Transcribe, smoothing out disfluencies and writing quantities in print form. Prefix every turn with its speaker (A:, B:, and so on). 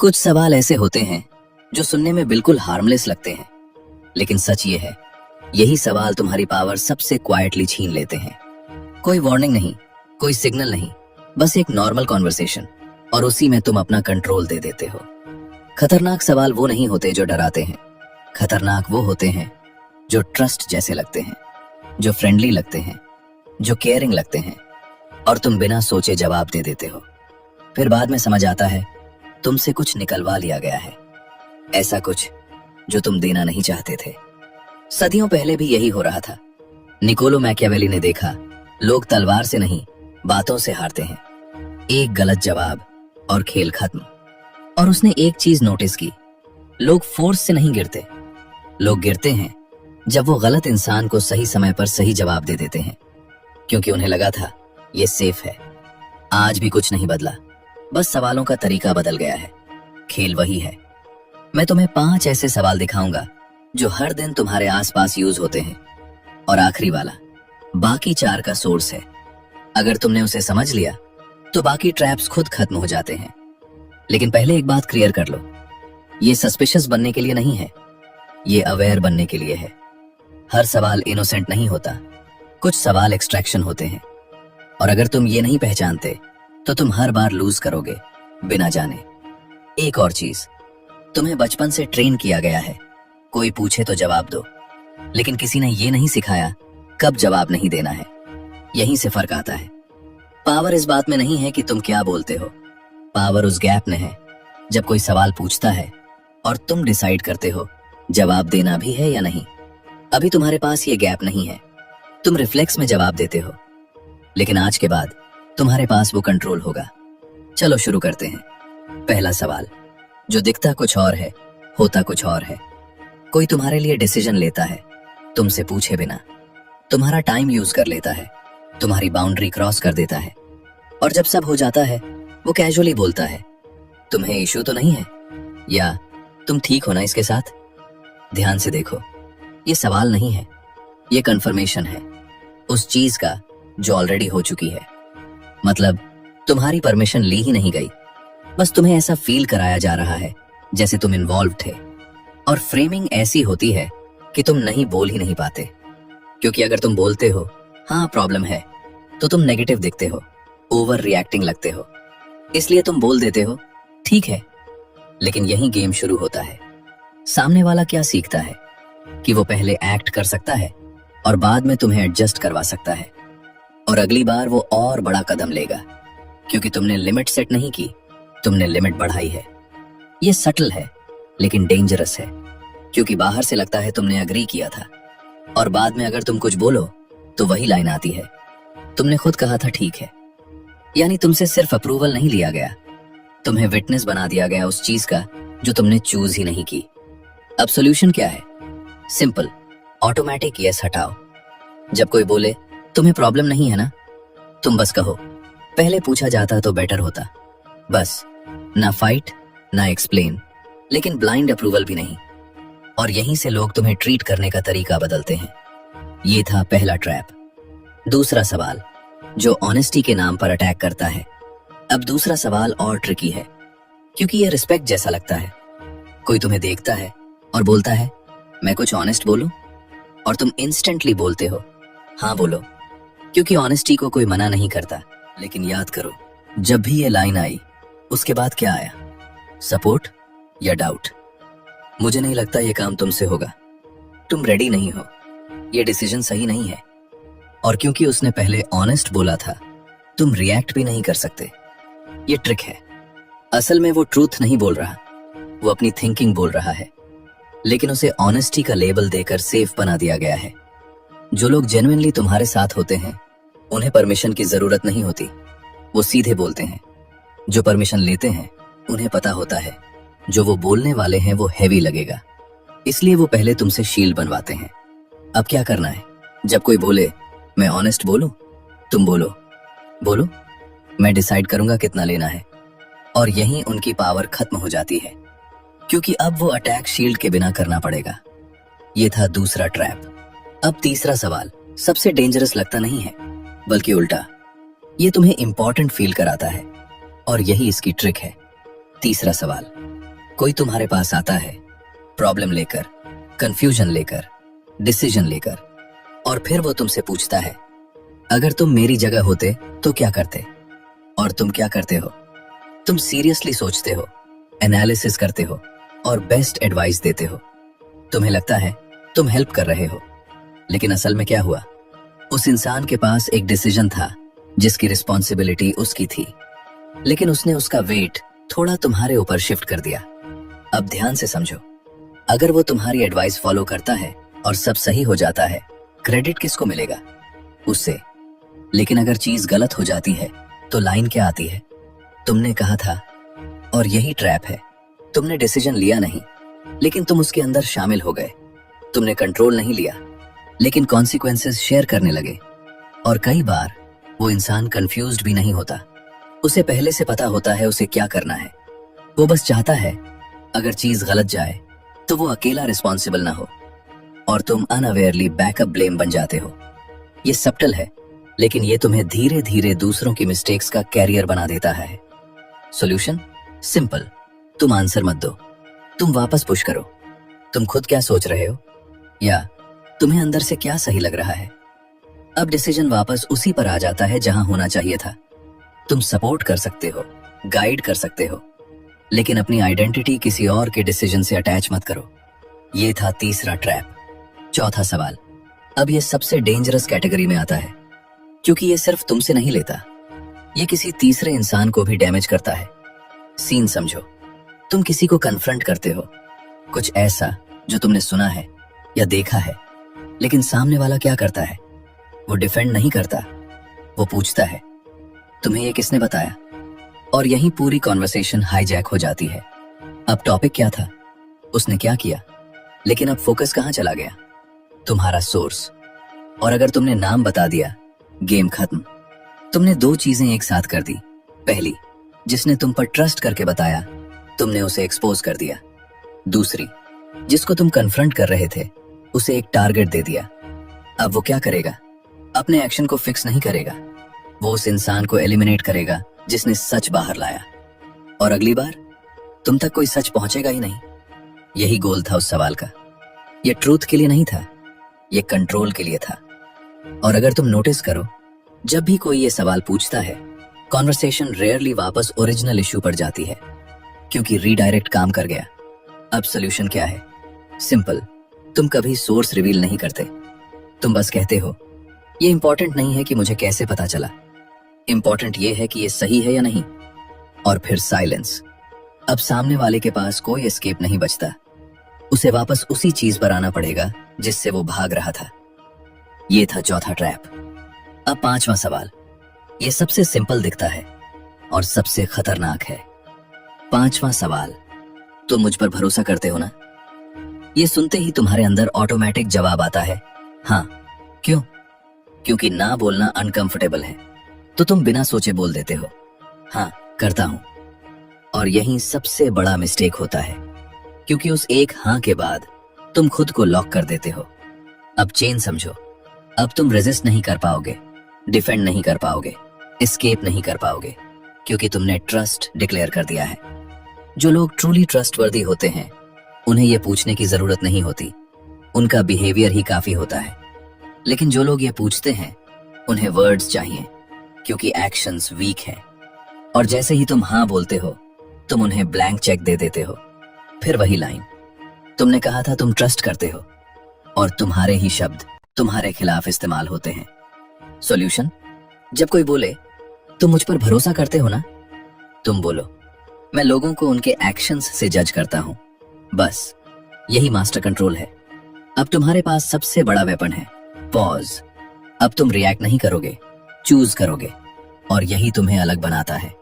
A: कुछ सवाल ऐसे होते हैं जो सुनने में बिल्कुल हार्मलेस लगते हैं, लेकिन सच ये है, यही सवाल तुम्हारी पावर सबसे क्वाइटली छीन लेते हैं। कोई वार्निंग नहीं, कोई सिग्नल नहीं, बस एक नॉर्मल कॉन्वर्सेशन, और उसी में तुम अपना कंट्रोल दे देते हो। खतरनाक सवाल वो नहीं होते जो डराते हैं, खतरनाक वो होते हैं जो ट्रस्ट जैसे लगते हैं, जो फ्रेंडली लगते हैं, जो केयरिंग लगते हैं, और तुम बिना सोचे जवाब दे देते हो। फिर बाद में समझ आता है तुमसे कुछ निकलवा लिया गया है, ऐसा कुछ जो तुम देना नहीं चाहते थे। सदियों पहले भी यही हो रहा था। निकोलो मैकियावेली ने देखा, लोग तलवार से नहीं, बातों से हारते हैं। एक गलत जवाब और खेल खत्म। और उसने एक चीज नोटिस की, लोग फोर्स से नहीं गिरते, लोग गिरते हैं जब वो गलत इंसान को सही समय पर सही जवाब दे देते हैं, क्योंकि उन्हें लगा था ये सेफ है। आज भी कुछ नहीं बदला, बस सवालों का तरीका बदल गया है। खेल वही है। मैं तुम्हें 5 ऐसे सवाल दिखाऊंगा जो हर दिन तुम्हारे आसपास यूज होते हैं, और आखिरी वाला बाकी 4 का सोर्स है। अगर तुमने उसे समझ लिया तो बाकी ट्रैप्स खुद खत्म हो जाते हैं। लेकिन पहले एक बात क्लियर कर लो, ये सस्पिशियस बनने के लिए नहीं है, ये अवेयर बनने के लिए है। हर सवाल इनोसेंट नहीं होता, कुछ सवाल एक्सट्रैक्शन होते हैं, और अगर तुम ये नहीं पहचानते तो तुम हर बार लूज करोगे बिना जाने। एक और चीज, तुम्हें बचपन से ट्रेन किया गया है, कोई पूछे तो जवाब दो, लेकिन किसी ने ये नहीं सिखाया कब जवाब नहीं देना है। यहीं से फर्क आता है। पावर इस बात में नहीं है कि तुम क्या बोलते हो, पावर उस गैप में है जब कोई सवाल पूछता है और तुम डिसाइड करते हो जवाब देना भी है या नहीं। अभी तुम्हारे पास ये गैप नहीं है, तुम रिफ्लेक्स में जवाब देते हो, लेकिन आज के बाद तुम्हारे पास वो कंट्रोल होगा। चलो शुरू करते हैं। पहला सवाल, जो दिखता कुछ और है, होता कुछ और है। कोई तुम्हारे लिए डिसीजन लेता है तुमसे पूछे बिना, तुम्हारा टाइम यूज कर लेता है, तुम्हारी बाउंड्री क्रॉस कर देता है, और जब सब हो जाता है वो कैजुअली बोलता है, तुम्हें इशू तो नहीं है, या तुम ठीक हो ना इसके साथ। ध्यान से देखो, ये सवाल नहीं है, ये कंफर्मेशन है उस चीज का जो ऑलरेडी हो चुकी है। मतलब तुम्हारी परमिशन ली ही नहीं गई, बस तुम्हें ऐसा फील कराया जा रहा है जैसे तुम इन्वॉल्व थे। और फ्रेमिंग ऐसी होती है कि तुम नहीं बोल ही नहीं पाते, क्योंकि अगर तुम बोलते हो हाँ प्रॉब्लम है, तो तुम नेगेटिव दिखते हो, ओवर रिएक्टिंग लगते हो, इसलिए तुम बोल देते हो ठीक है। लेकिन यही गेम शुरू होता है। सामने वाला क्या सीखता है कि वो पहले एक्ट कर सकता है और बाद में तुम्हें एडजस्ट करवा सकता है, और अगली बार वो और बड़ा कदम लेगा, क्योंकि तुमने लिमिट सेट नहीं की, तुमने लिमिट बढ़ाई है। ये सटल है लेकिन डेंजरस है, क्योंकि बाहर से लगता है तुमने अग्री किया था, और बाद में अगर तुम कुछ बोलो तो वही लाइन आती है, तुमने खुद कहा था ठीक है। यानी तुमसे सिर्फ अप्रूवल नहीं लिया गया, तुम्हें विटनेस बना दिया गया उस चीज का जो तुमने चूज ही नहीं की। अब सॉल्यूशन क्या है? सिंपल, ऑटोमेटिक यस हटाओ। जब कोई बोले तुम्हें प्रॉब्लम नहीं है ना, तुम बस कहो पहले पूछा जाता तो बेटर होता। बस, ना फाइट ना एक्सप्लेन, लेकिन ब्लाइंड अप्रूवल भी नहीं। और यहीं से लोग तुम्हें ट्रीट करने का तरीका बदलते हैं। ये था पहला ट्रैप। दूसरा सवाल, जो ऑनेस्टी के नाम पर अटैक करता है। अब दूसरा सवाल और ट्रिकी है, क्योंकि यह रिस्पेक्ट जैसा लगता है। कोई तुम्हें देखता है और बोलता है मैं कुछ ऑनेस्ट बोलूं, और तुम इंस्टेंटली बोलते हो हाँ बोलो, क्योंकि ऑनेस्टी को कोई मना नहीं करता। लेकिन याद करो, जब भी ये लाइन आई उसके बाद क्या आया? सपोर्ट या डाउट? मुझे नहीं लगता ये काम तुमसे होगा, तुम रेडी नहीं हो, ये डिसीजन सही नहीं है। और क्योंकि उसने पहले ऑनेस्ट बोला था, तुम रिएक्ट भी नहीं कर सकते। ये ट्रिक है। असल में वो ट्रूथ नहीं बोल रहा, वो अपनी थिंकिंग बोल रहा है, लेकिन उसे ऑनेस्टी का लेबल देकर सेफ बना दिया गया है। जो लोग जेन्युइनली तुम्हारे साथ होते हैं उन्हें परमिशन की जरूरत नहीं होती, वो सीधे बोलते हैं। जो परमिशन लेते हैं उन्हें पता होता है जो वो बोलने वाले हैं वो हैवी लगेगा, इसलिए वो पहले तुमसे शील्ड बनवाते हैं। अब क्या करना है? जब कोई बोले मैं ऑनेस्ट बोलूं, तुम बोलो बोलो, मैं डिसाइड करूंगा कितना लेना है। और यहीं उनकी पावर खत्म हो जाती है, क्योंकि अब वो अटैक शील्ड के बिना करना पड़ेगा। ये था दूसरा ट्रैप। अब तीसरा सवाल सबसे डेंजरस लगता नहीं है, बल्कि उल्टा, ये तुम्हें इंपॉर्टेंट फील कराता है, और यही इसकी ट्रिक है। तीसरा सवाल, कोई तुम्हारे पास आता है प्रॉब्लम लेकर, कंफ्यूजन लेकर, डिसीजन लेकर, और फिर वो तुमसे पूछता है अगर तुम मेरी जगह होते तो क्या करते। और तुम क्या करते हो? तुम सीरियसली सोचते हो, एनालिसिस करते हो और बेस्ट एडवाइस देते हो। तुम्हें लगता है तुम हेल्प कर रहे हो, लेकिन असल में क्या हुआ? उस इंसान के पास एक डिसीजन था जिसकी रिस्पॉन्सिबिलिटी उसकी थी, लेकिन उसने उसका वेट थोड़ा तुम्हारे ऊपर शिफ्ट कर दिया। अब ध्यान से समझो, अगर वो तुम्हारी एडवाइस फॉलो करता है और सब सही हो जाता है, क्रेडिट किसको मिलेगा? उससे। लेकिन अगर चीज गलत हो जाती है तो लाइन क्या आती है? तुमने कहा था। और यही ट्रैप है। तुमने डिसीजन लिया नहीं, लेकिन तुम उसके अंदर शामिल हो गए। तुमने कंट्रोल नहीं लिया, लेकिन कॉन्सिक्वेंसेस शेयर करने लगे। और कई बार वो इंसान कंफ्यूज्ड भी नहीं होता, उसे पहले से पता होता है उसे क्या करना है। वो बस चाहता है अगर चीज गलत जाए तो वो अकेला रिस्पॉन्सिबल ना हो, और तुम अनअवेयरली बैकअप ब्लेम बन जाते हो। ये सब्टल है, लेकिन ये तुम्हें धीरे धीरे दूसरों की मिस्टेक्स का कैरियर बना देता है। सॉल्यूशन सिंपल, तुम आंसर मत दो, तुम वापस पुश करो। तुम खुद क्या सोच रहे हो, या तुम्हें अंदर से क्या सही लग रहा है। अब डिसीजन वापस उसी पर आ जाता है जहां होना चाहिए था। तुम सपोर्ट कर सकते हो, गाइड कर सकते हो, लेकिन अपनी आइडेंटिटी किसी और के डिसीजन से अटैच मत करो। ये था तीसरा ट्रैप। चौथा सवाल, अब ये सबसे डेंजरस कैटेगरी में आता है, क्योंकि ये सिर्फ तुमसे नहीं लेता, ये किसी तीसरे इंसान को भी डैमेज करता है। सीन समझो, तुम किसी को कन्फ्रंट करते हो, कुछ ऐसा जो तुमने सुना है या देखा है, लेकिन सामने वाला क्या करता है? वो डिफेंड नहीं करता, वो पूछता है तुम्हें ये किसने बताया? और यही पूरी कॉन्वर्सेशन हाईजैक हो जाती है। अब टॉपिक क्या था, उसने क्या किया, लेकिन अब फोकस कहां चला गया? तुम्हारा सोर्स। और अगर तुमने नाम बता दिया, गेम खत्म। तुमने दो चीजें एक साथ कर दी। पहली, जिसने तुम पर ट्रस्ट करके बताया, तुमने उसे एक्सपोज कर दिया। दूसरी, जिसको तुम कन्फ्रंट कर रहे थे, उसे एक टारगेट दे दिया। अब वो क्या करेगा? अपने एक्शन को फिक्स नहीं करेगा, वो उस इंसान को एलिमिनेट करेगा जिसने सच बाहर लाया। और अगली बार तुम तक कोई सच पहुंचेगा ही नहीं। यही गोल था उस सवाल का। ये ट्रूथ के लिए नहीं था, ये कंट्रोल के लिए था। और अगर तुम नोटिस करो, जब भी कोई ये सवाल पूछता है, कॉन्वर्सेशन रेयरली वापस ओरिजिनल इश्यू पर जाती है, क्योंकि रीडायरेक्ट काम कर गया। अब सोल्यूशन क्या है? सिंपल, तुम कभी सोर्स रिवील नहीं करते। तुम बस कहते हो ये इंपॉर्टेंट नहीं है कि मुझे कैसे पता चला, इंपॉर्टेंट ये है कि ये सही है या नहीं। और फिर साइलेंस। अब सामने वाले के पास कोई एस्केप नहीं बचता, उसे वापस उसी चीज पर आना पड़ेगा जिससे वो भाग रहा था। ये था चौथा ट्रैप। अब पांचवा सवाल, ये सबसे सिंपल दिखता है और सबसे खतरनाक है। पांचवा सवाल, तुम मुझ पर भरोसा करते हो ना? ये सुनते ही तुम्हारे अंदर ऑटोमेटिक जवाब आता है, हाँ। क्यों? क्योंकि ना बोलना अनकंफर्टेबल है, तो तुम बिना सोचे बोल देते हो, हाँ करता हूं। और यही सबसे बड़ा मिस्टेक होता है, क्योंकि उस एक हाँ के बाद तुम खुद को लॉक कर देते हो। अब चेन समझो, अब तुम रेजिस्ट नहीं कर पाओगे, डिफेंड नहीं कर पाओगे, एस्केप नहीं कर पाओगे, क्योंकि तुमने ट्रस्ट डिक्लेयर कर दिया है। जो लोग ट्रूली ट्रस्टवर्दी होते हैं, उन्हें यह पूछने की जरूरत नहीं होती, उनका बिहेवियर ही काफी होता है। लेकिन जो लोग ये पूछते हैं, उन्हें वर्ड्स चाहिए, क्योंकि एक्शंस वीक हैं। और जैसे ही तुम हाँ बोलते हो, तुम उन्हें ब्लैंक चेक दे देते हो। फिर वही लाइन, तुमने कहा था तुम ट्रस्ट करते हो, और तुम्हारे ही शब्द तुम्हारे खिलाफ इस्तेमाल होते हैं। सॉल्यूशन, जब कोई बोले तुम मुझ पर भरोसा करते हो ना, तुम बोलो मैं लोगों को उनके एक्शंस से जज करता हूं। बस यही मास्टर कंट्रोल है। अब तुम्हारे पास सबसे बड़ा वेपन है, पॉज। अब तुम रिएक्ट नहीं करोगे, चूज करोगे, और यही तुम्हें अलग बनाता है।